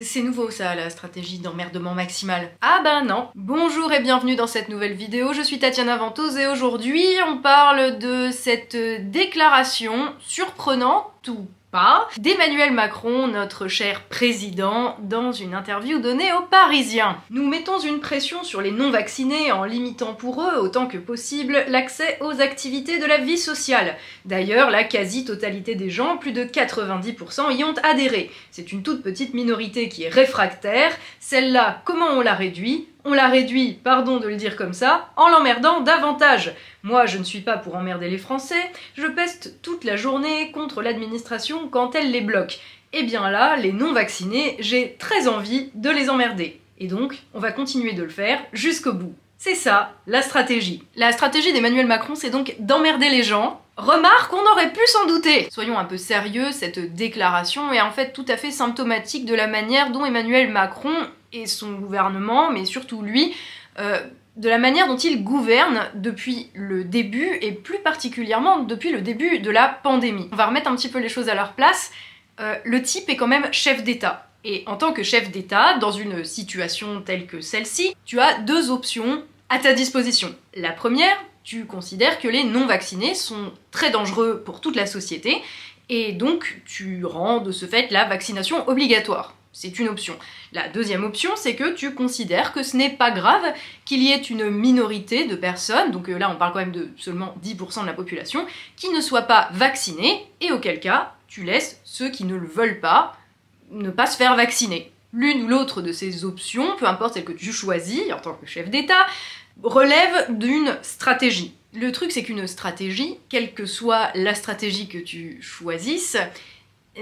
C'est nouveau ça, la stratégie d'emmerdement maximal. Ah bah non. Bonjour et bienvenue dans cette nouvelle vidéo, je suis Tatiana Ventose et aujourd'hui on parle de cette déclaration surprenante ou pas d'Emmanuel Macron, notre cher président, dans une interview donnée aux Parisiens. Nous mettons une pression sur les non-vaccinés en limitant pour eux, autant que possible, l'accès aux activités de la vie sociale. D'ailleurs, la quasi-totalité des gens, plus de 90%, y ont adhéré. C'est une toute petite minorité qui est réfractaire. Celle-là, comment on la réduit ? On la réduit, pardon de le dire comme ça, en l'emmerdant davantage. Moi, je ne suis pas pour emmerder les Français, je peste toute la journée contre l'administration quand elle les bloque. Et bien là, les non-vaccinés, j'ai très envie de les emmerder. Et donc, on va continuer de le faire jusqu'au bout. C'est ça, la stratégie. La stratégie d'Emmanuel Macron, c'est donc d'emmerder les gens. Remarque, on aurait pu s'en douter. Soyons un peu sérieux, cette déclaration est en fait tout à fait symptomatique de la manière dont Emmanuel Macron et son gouvernement, mais surtout lui, de la manière dont il gouverne depuis le début, et plus particulièrement depuis le début de la pandémie. On va remettre un petit peu les choses à leur place. Le type est quand même chef d'État. Et en tant que chef d'État, dans une situation telle que celle-ci, tu as deux options à ta disposition. La première, tu considères que les non-vaccinés sont très dangereux pour toute la société, et donc tu rends de ce fait la vaccination obligatoire. C'est une option. La deuxième option, c'est que tu considères que ce n'est pas grave qu'il y ait une minorité de personnes, donc là on parle quand même de seulement 10% de la population, qui ne soient pas vaccinés, et auquel cas, tu laisses ceux qui ne le veulent pas ne pas se faire vacciner. L'une ou l'autre de ces options, peu importe celle que tu choisis en tant que chef d'État, relève d'une stratégie. Le truc, c'est qu'une stratégie, quelle que soit la stratégie que tu choisisses,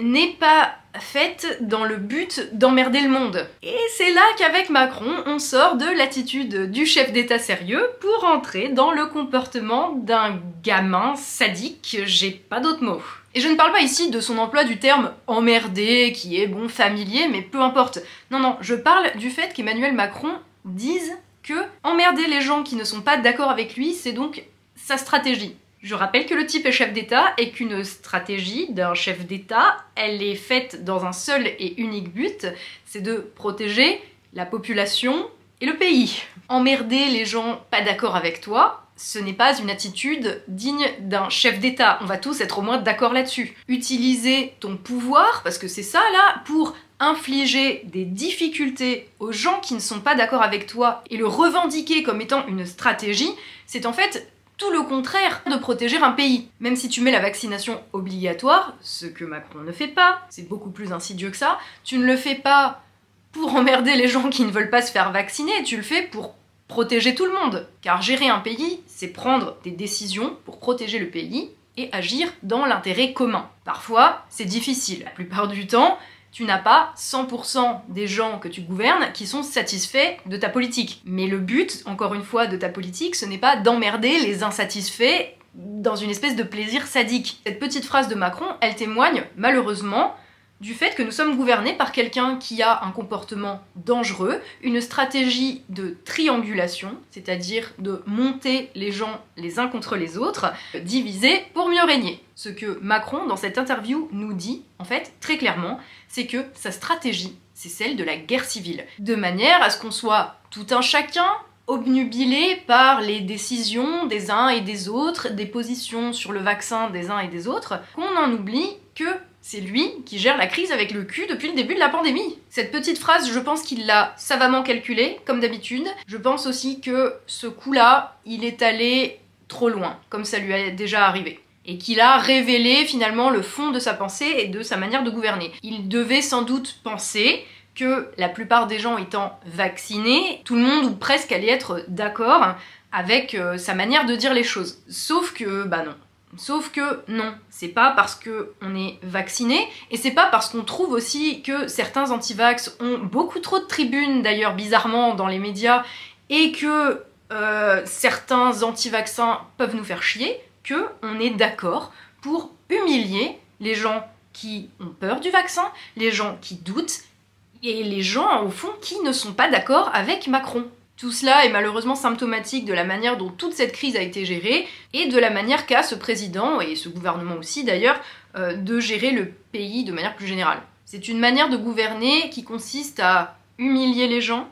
n'est pas faite dans le but d'emmerder le monde. Et c'est là qu'avec Macron, on sort de l'attitude du chef d'État sérieux pour entrer dans le comportement d'un gamin sadique, j'ai pas d'autre mot. Et je ne parle pas ici de son emploi du terme « emmerder » qui est bon, familier, mais peu importe. Non, non, je parle du fait qu'Emmanuel Macron dise que emmerder les gens qui ne sont pas d'accord avec lui, c'est donc sa stratégie. Je rappelle que le type est chef d'État et qu'une stratégie d'un chef d'État, elle est faite dans un seul et unique but, c'est de protéger la population et le pays. Emmerder les gens pas d'accord avec toi, ce n'est pas une attitude digne d'un chef d'État. On va tous être au moins d'accord là-dessus. Utiliser ton pouvoir, parce que c'est ça là, pour infliger des difficultés aux gens qui ne sont pas d'accord avec toi et le revendiquer comme étant une stratégie, c'est en fait tout le contraire de protéger un pays. Même si tu mets la vaccination obligatoire, ce que Macron ne fait pas, c'est beaucoup plus insidieux que ça, tu ne le fais pas pour emmerder les gens qui ne veulent pas se faire vacciner, tu le fais pour protéger tout le monde. Car gérer un pays, c'est prendre des décisions pour protéger le pays et agir dans l'intérêt commun. Parfois, c'est difficile. La plupart du temps, tu n'as pas 100% des gens que tu gouvernes qui sont satisfaits de ta politique. Mais le but, encore une fois, de ta politique, ce n'est pas d'emmerder les insatisfaits dans une espèce de plaisir sadique. Cette petite phrase de Macron, elle témoigne, malheureusement, du fait que nous sommes gouvernés par quelqu'un qui a un comportement dangereux, une stratégie de triangulation, c'est-à-dire de monter les gens les uns contre les autres, diviser pour mieux régner. Ce que Macron, dans cette interview, nous dit, en fait, très clairement, c'est que sa stratégie, c'est celle de la guerre civile. De manière à ce qu'on soit tout un chacun, obnubilé par les décisions des uns et des autres, des positions sur le vaccin des uns et des autres, qu'on en oublie que c'est lui qui gère la crise avec le cul depuis le début de la pandémie. Cette petite phrase, je pense qu'il l'a savamment calculée, comme d'habitude. Je pense aussi que ce coup-là, il est allé trop loin, comme ça lui est déjà arrivé. Et qu'il a révélé finalement le fond de sa pensée et de sa manière de gouverner. Il devait sans doute penser que la plupart des gens étant vaccinés, tout le monde ou presque allait être d'accord avec sa manière de dire les choses. Sauf que, bah non. Sauf que non, c'est pas parce qu'on est vacciné, et c'est pas parce qu'on trouve aussi que certains anti-vax ont beaucoup trop de tribunes, d'ailleurs bizarrement, dans les médias, et que certains anti-vaccins peuvent nous faire chier, qu'on est d'accord pour humilier les gens qui ont peur du vaccin, les gens qui doutent, et les gens, au fond, qui ne sont pas d'accord avec Macron. Tout cela est malheureusement symptomatique de la manière dont toute cette crise a été gérée et de la manière qu'a ce président, et ce gouvernement aussi d'ailleurs, de gérer le pays de manière plus générale. C'est une manière de gouverner qui consiste à humilier les gens,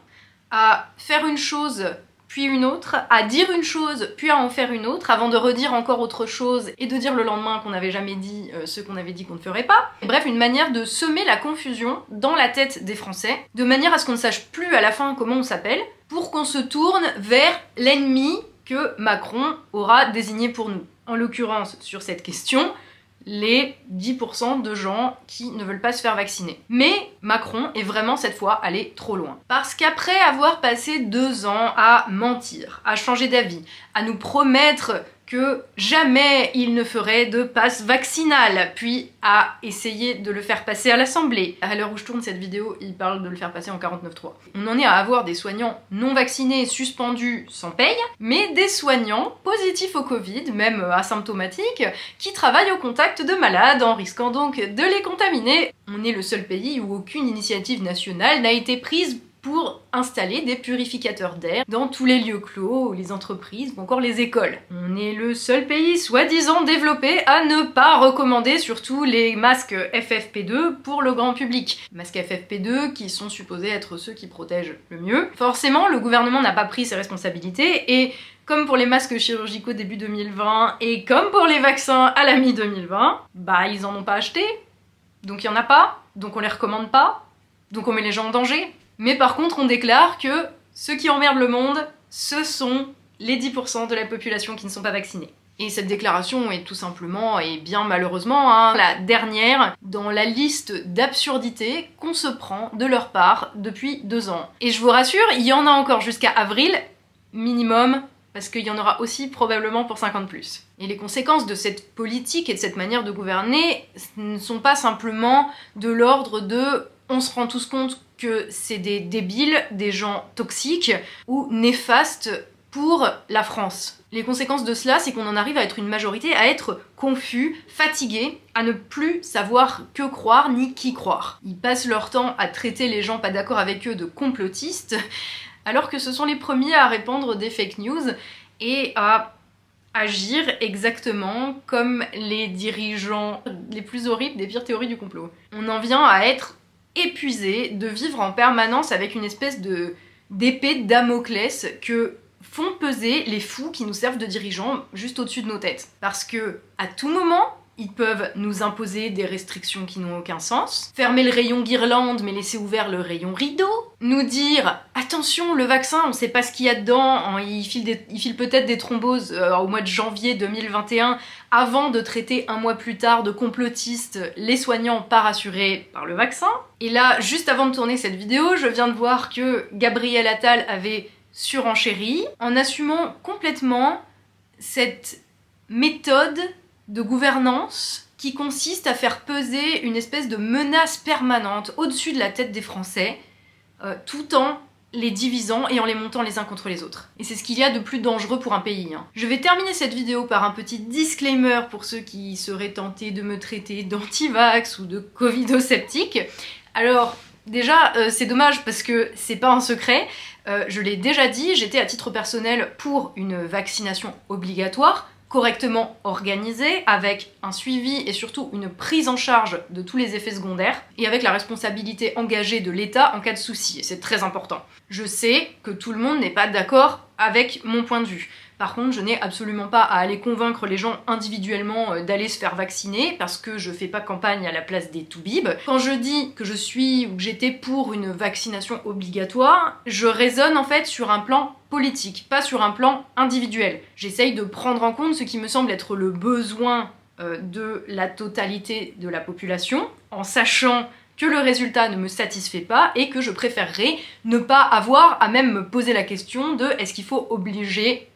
à faire une chose puis une autre, à dire une chose puis à en faire une autre, avant de redire encore autre chose et de dire le lendemain qu'on n'avait jamais dit ce qu'on avait dit qu'on ne ferait pas. Bref, une manière de semer la confusion dans la tête des Français, de manière à ce qu'on ne sache plus à la fin comment on s'appelle, pour qu'on se tourne vers l'ennemi que Macron aura désigné pour nous. En l'occurrence, sur cette question, les 10% de gens qui ne veulent pas se faire vacciner. Mais Macron est vraiment cette fois allé trop loin. Parce qu'après avoir passé 2 ans à mentir, à changer d'avis, à nous promettre que jamais il ne ferait de passe vaccinal, puis à essayer de le faire passer à l'Assemblée. À l'heure où je tourne cette vidéo, il parle de le faire passer en 49.3. On en est à avoir des soignants non vaccinés suspendus sans paye, mais des soignants positifs au Covid, même asymptomatiques, qui travaillent au contact de malades en risquant donc de les contaminer. On est le seul pays où aucune initiative nationale n'a été prise pour installer des purificateurs d'air dans tous les lieux clos, les entreprises ou encore les écoles. On est le seul pays soi-disant développé à ne pas recommander surtout les masques FFP2 pour le grand public. Masques FFP2 qui sont supposés être ceux qui protègent le mieux. Forcément, le gouvernement n'a pas pris ses responsabilités et comme pour les masques chirurgicaux début 2020 et comme pour les vaccins à la mi-2020, bah ils en ont pas acheté. Donc il y en a pas, donc on les recommande pas, donc on met les gens en danger. Mais par contre, on déclare que ceux qui emmerdent le monde, ce sont les 10% de la population qui ne sont pas vaccinés. Et cette déclaration est tout simplement, et bien malheureusement, la dernière dans la liste d'absurdités qu'on se prend de leur part depuis 2 ans. Et je vous rassure, il y en a encore jusqu'à avril, minimum, parce qu'il y en aura aussi probablement pour 50+. Et les conséquences de cette politique et de cette manière de gouverner ne sont pas simplement de l'ordre de « on se rend tous compte que c'est des débiles, des gens toxiques ou néfastes pour la France ». Les conséquences de cela, c'est qu'on en arrive à être une majorité, à être confus, fatigués, à ne plus savoir que croire ni qui croire. Ils passent leur temps à traiter les gens pas d'accord avec eux de complotistes, alors que ce sont les premiers à répandre des fake news et à agir exactement comme les dirigeants les plus horribles des pires théories du complot. On en vient à être épuisé de vivre en permanence avec une espèce d'épée de Damoclès que font peser les fous qui nous servent de dirigeants juste au-dessus de nos têtes. Parce que, à tout moment, ils peuvent nous imposer des restrictions qui n'ont aucun sens, fermer le rayon guirlande mais laisser ouvert le rayon rideau, nous dire « Attention, le vaccin, on sait pas ce qu'il y a dedans, il file peut-être des thromboses au mois de janvier 2021 », avant de traiter 1 mois plus tard de complotistes les soignants pas rassurés par le vaccin. Et là, juste avant de tourner cette vidéo, je viens de voir que Gabriel Attal avait surenchéri en assumant complètement cette méthode de gouvernance qui consiste à faire peser une espèce de menace permanente au-dessus de la tête des Français, tout en les divisant et en les montant les uns contre les autres. Et c'est ce qu'il y a de plus dangereux pour un pays. Je vais terminer cette vidéo par un petit disclaimer pour ceux qui seraient tentés de me traiter d'anti-vax ou de covidosceptique. Alors, déjà, c'est dommage parce que c'est pas un secret. Je l'ai déjà dit, j'étais à titre personnel pour une vaccination obligatoire, correctement organisée, avec un suivi et surtout une prise en charge de tous les effets secondaires, et avec la responsabilité engagée de l'État en cas de souci, et c'est très important. Je sais que tout le monde n'est pas d'accord avec mon point de vue. Par contre, je n'ai absolument pas à aller convaincre les gens individuellement d'aller se faire vacciner, parce que je fais pas campagne à la place des toubibs. Quand je dis que je suis ou que j'étais pour une vaccination obligatoire, je raisonne en fait sur un plan politique, pas sur un plan individuel. J'essaye de prendre en compte ce qui me semble être le besoin de la totalité de la population, en sachant que le résultat ne me satisfait pas et que je préférerais ne pas avoir à même me poser la question de est-ce qu'il faut obliger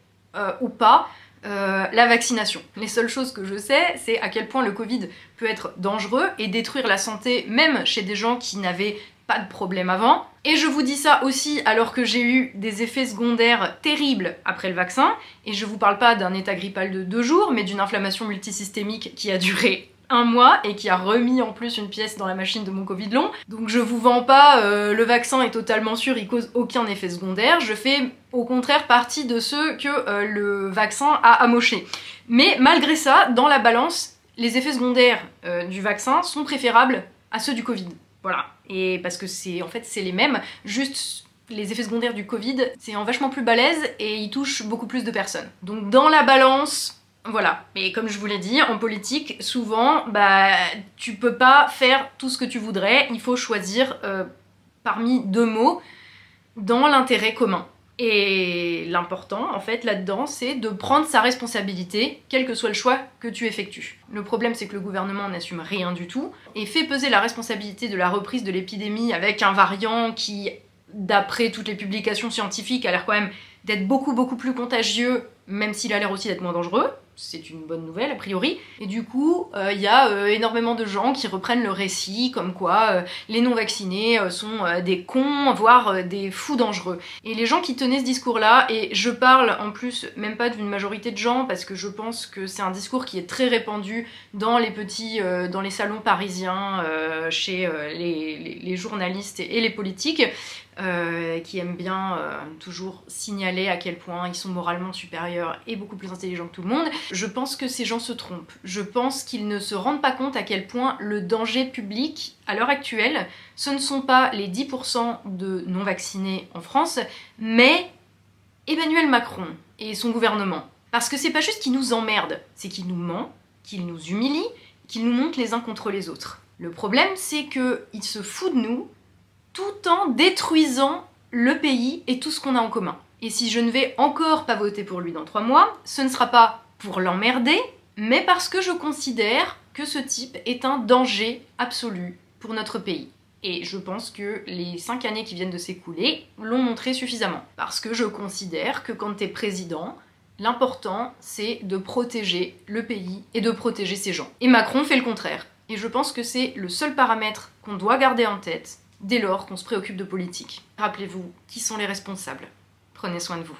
ou pas la vaccination. Les seules choses que je sais, c'est à quel point le Covid peut être dangereux et détruire la santé même chez des gens qui n'avaient pas de problème avant. Et je vous dis ça aussi alors que j'ai eu des effets secondaires terribles après le vaccin, et je vous parle pas d'un état grippal de 2 jours, mais d'une inflammation multisystémique qui a duré 1 mois et qui a remis en plus une pièce dans la machine de mon Covid long. Donc je vous vends pas le vaccin est totalement sûr, il cause aucun effet secondaire. Je fais au contraire partie de ceux que le vaccin a amoché. Mais malgré ça, dans la balance, les effets secondaires du vaccin sont préférables à ceux du Covid. Voilà. Et parce que en fait c'est les mêmes, juste les effets secondaires du Covid, c'est en vachement plus balèze et ils touchent beaucoup plus de personnes. Donc dans la balance, voilà. Mais comme je vous l'ai dit, en politique, souvent, tu peux pas faire tout ce que tu voudrais, il faut choisir parmi deux mots dans l'intérêt commun. Et l'important, en fait, là-dedans, c'est de prendre sa responsabilité, quel que soit le choix que tu effectues. Le problème, c'est que le gouvernement n'assume rien du tout, et fait peser la responsabilité de la reprise de l'épidémie avec un variant qui, d'après toutes les publications scientifiques, a l'air quand même d'être beaucoup plus contagieux, même s'il a l'air aussi d'être moins dangereux. C'est une bonne nouvelle a priori, et du coup il y a énormément de gens qui reprennent le récit comme quoi les non-vaccinés sont des cons, voire des fous dangereux. Et les gens qui tenaient ce discours-là, et je parle en plus même pas d'une majorité de gens parce que je pense que c'est un discours qui est très répandu dans les petits, dans les salons parisiens, chez les journalistes et les politiques, qui aiment bien toujours signaler à quel point ils sont moralement supérieurs et beaucoup plus intelligents que tout le monde. Je pense que ces gens se trompent. Je pense qu'ils ne se rendent pas compte à quel point le danger public, à l'heure actuelle, ce ne sont pas les 10% de non-vaccinés en France, mais Emmanuel Macron et son gouvernement. Parce que c'est pas juste qu'il nous emmerde, c'est qu'il nous ment, qu'il nous humilie, qu'il nous monte les uns contre les autres. Le problème, c'est qu'il se fout de nous tout en détruisant le pays et tout ce qu'on a en commun. Et si je ne vais encore pas voter pour lui dans 3 mois, ce ne sera pas pour l'emmerder, mais parce que je considère que ce type est un danger absolu pour notre pays. Et je pense que les 5 années qui viennent de s'écouler l'ont montré suffisamment. Parce que je considère que quand t'es président, l'important c'est de protéger le pays et de protéger ses gens. Et Macron fait le contraire. Et je pense que c'est le seul paramètre qu'on doit garder en tête dès lors qu'on se préoccupe de politique. Rappelez-vous qui sont les responsables. Prenez soin de vous.